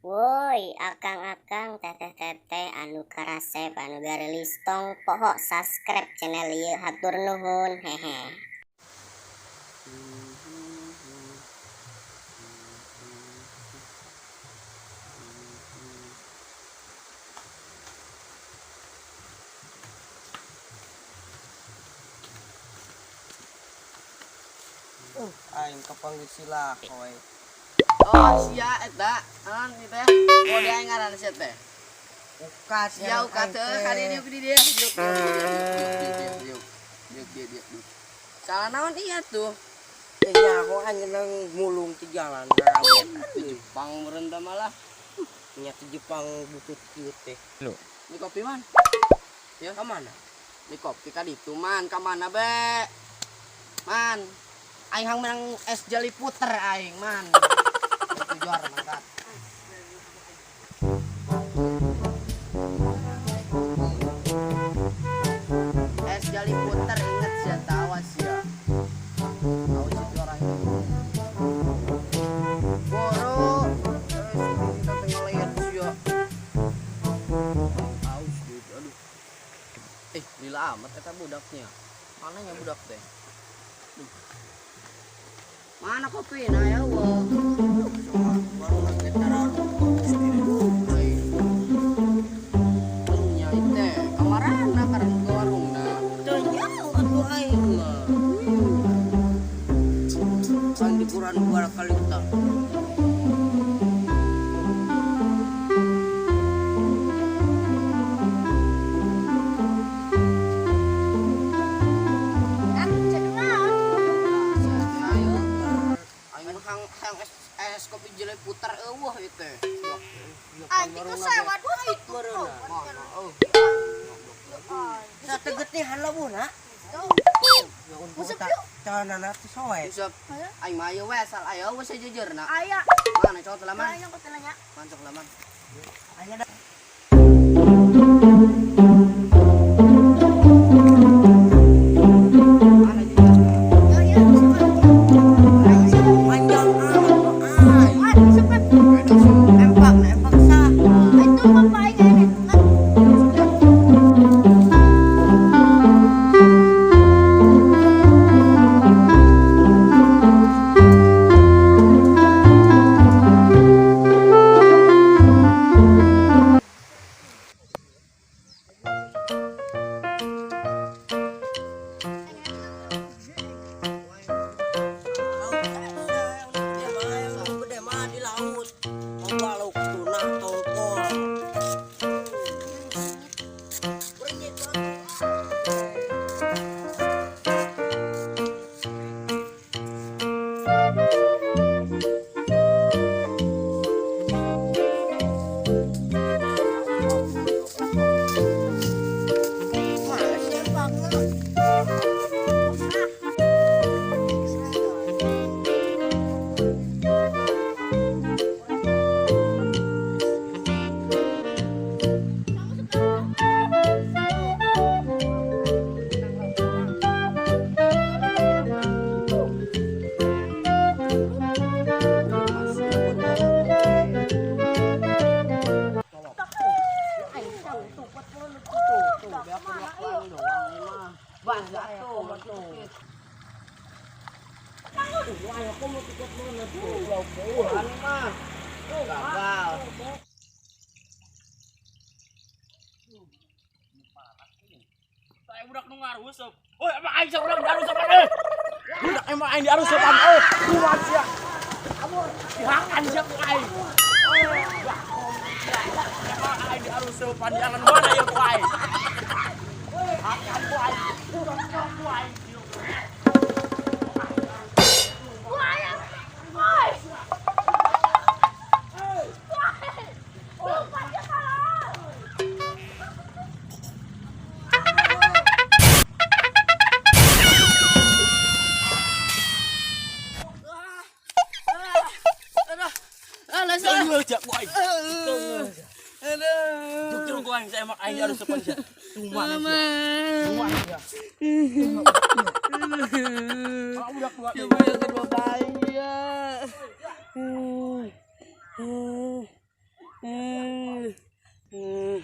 Woi, akang-akang teteh-teteh anu karasep anu garelis tong poho subscribe channel ieu hatur nuhun hehe. Aing kepanggil sila kowe. Oh sia eta naon ieu teh oh dia ngaran sia teh Ukat sia uka teh kali diuk di dia diuk salah naon iya tuh Nya aku anjeun nang mulung ti jalan rame. Jepang merenda malah Nya ti Jepang butut kieu teh. di kopi man ya Ka mana? di kopi ka ditu man ka mana be man aing hang menang es jeli puter aing man itu juara mangkat es jeli puter inget sia tawas ya awas itu orang itu boro kita tinggal lihat sia aus gitu aduh lila amat eta budaknya mananya budak teh mana kopi nah ya wah Baru lagi taruh. nyai teh kamarana karena ke warungna Teu nyaho atuh aing mah. Kan dikuran dua kali tah. hang es kopi jelek putar eueuh ieu teh Anjing ku sewa dua itu. mana Sategetnya halawuna. Ya untuk tak calanana teh soe. bisa aing mah aya we asal aya we sejejerna Aya, mana cowok laman aya ku telanya. mancok laman Aya da. mana dia Ya ya, Panjang amat ai. ah, disepet. Empak sah. Itu bapak aing ini. Gede mah di laut. Mau tuna tongkol. Berenyit banget. Males ya banget. Saya budak nu ngaruseup. Oi, emang aing saurang diaruseupan euy. Budak emang aing diaruseupan euy. Kuat sia. Amun dihakan sia ku aing. Emang aing diaruseupan di alan mana ya ku aing. Hakan ku aing. Budak ku aing. Tunggu aja ku aing. Aduh. Ku aing saya emang aing diaruseupan sia. Tuman sia. Tuman sia. Budak ku aing. coba yang kedua bayi ya Hmm. Hmm.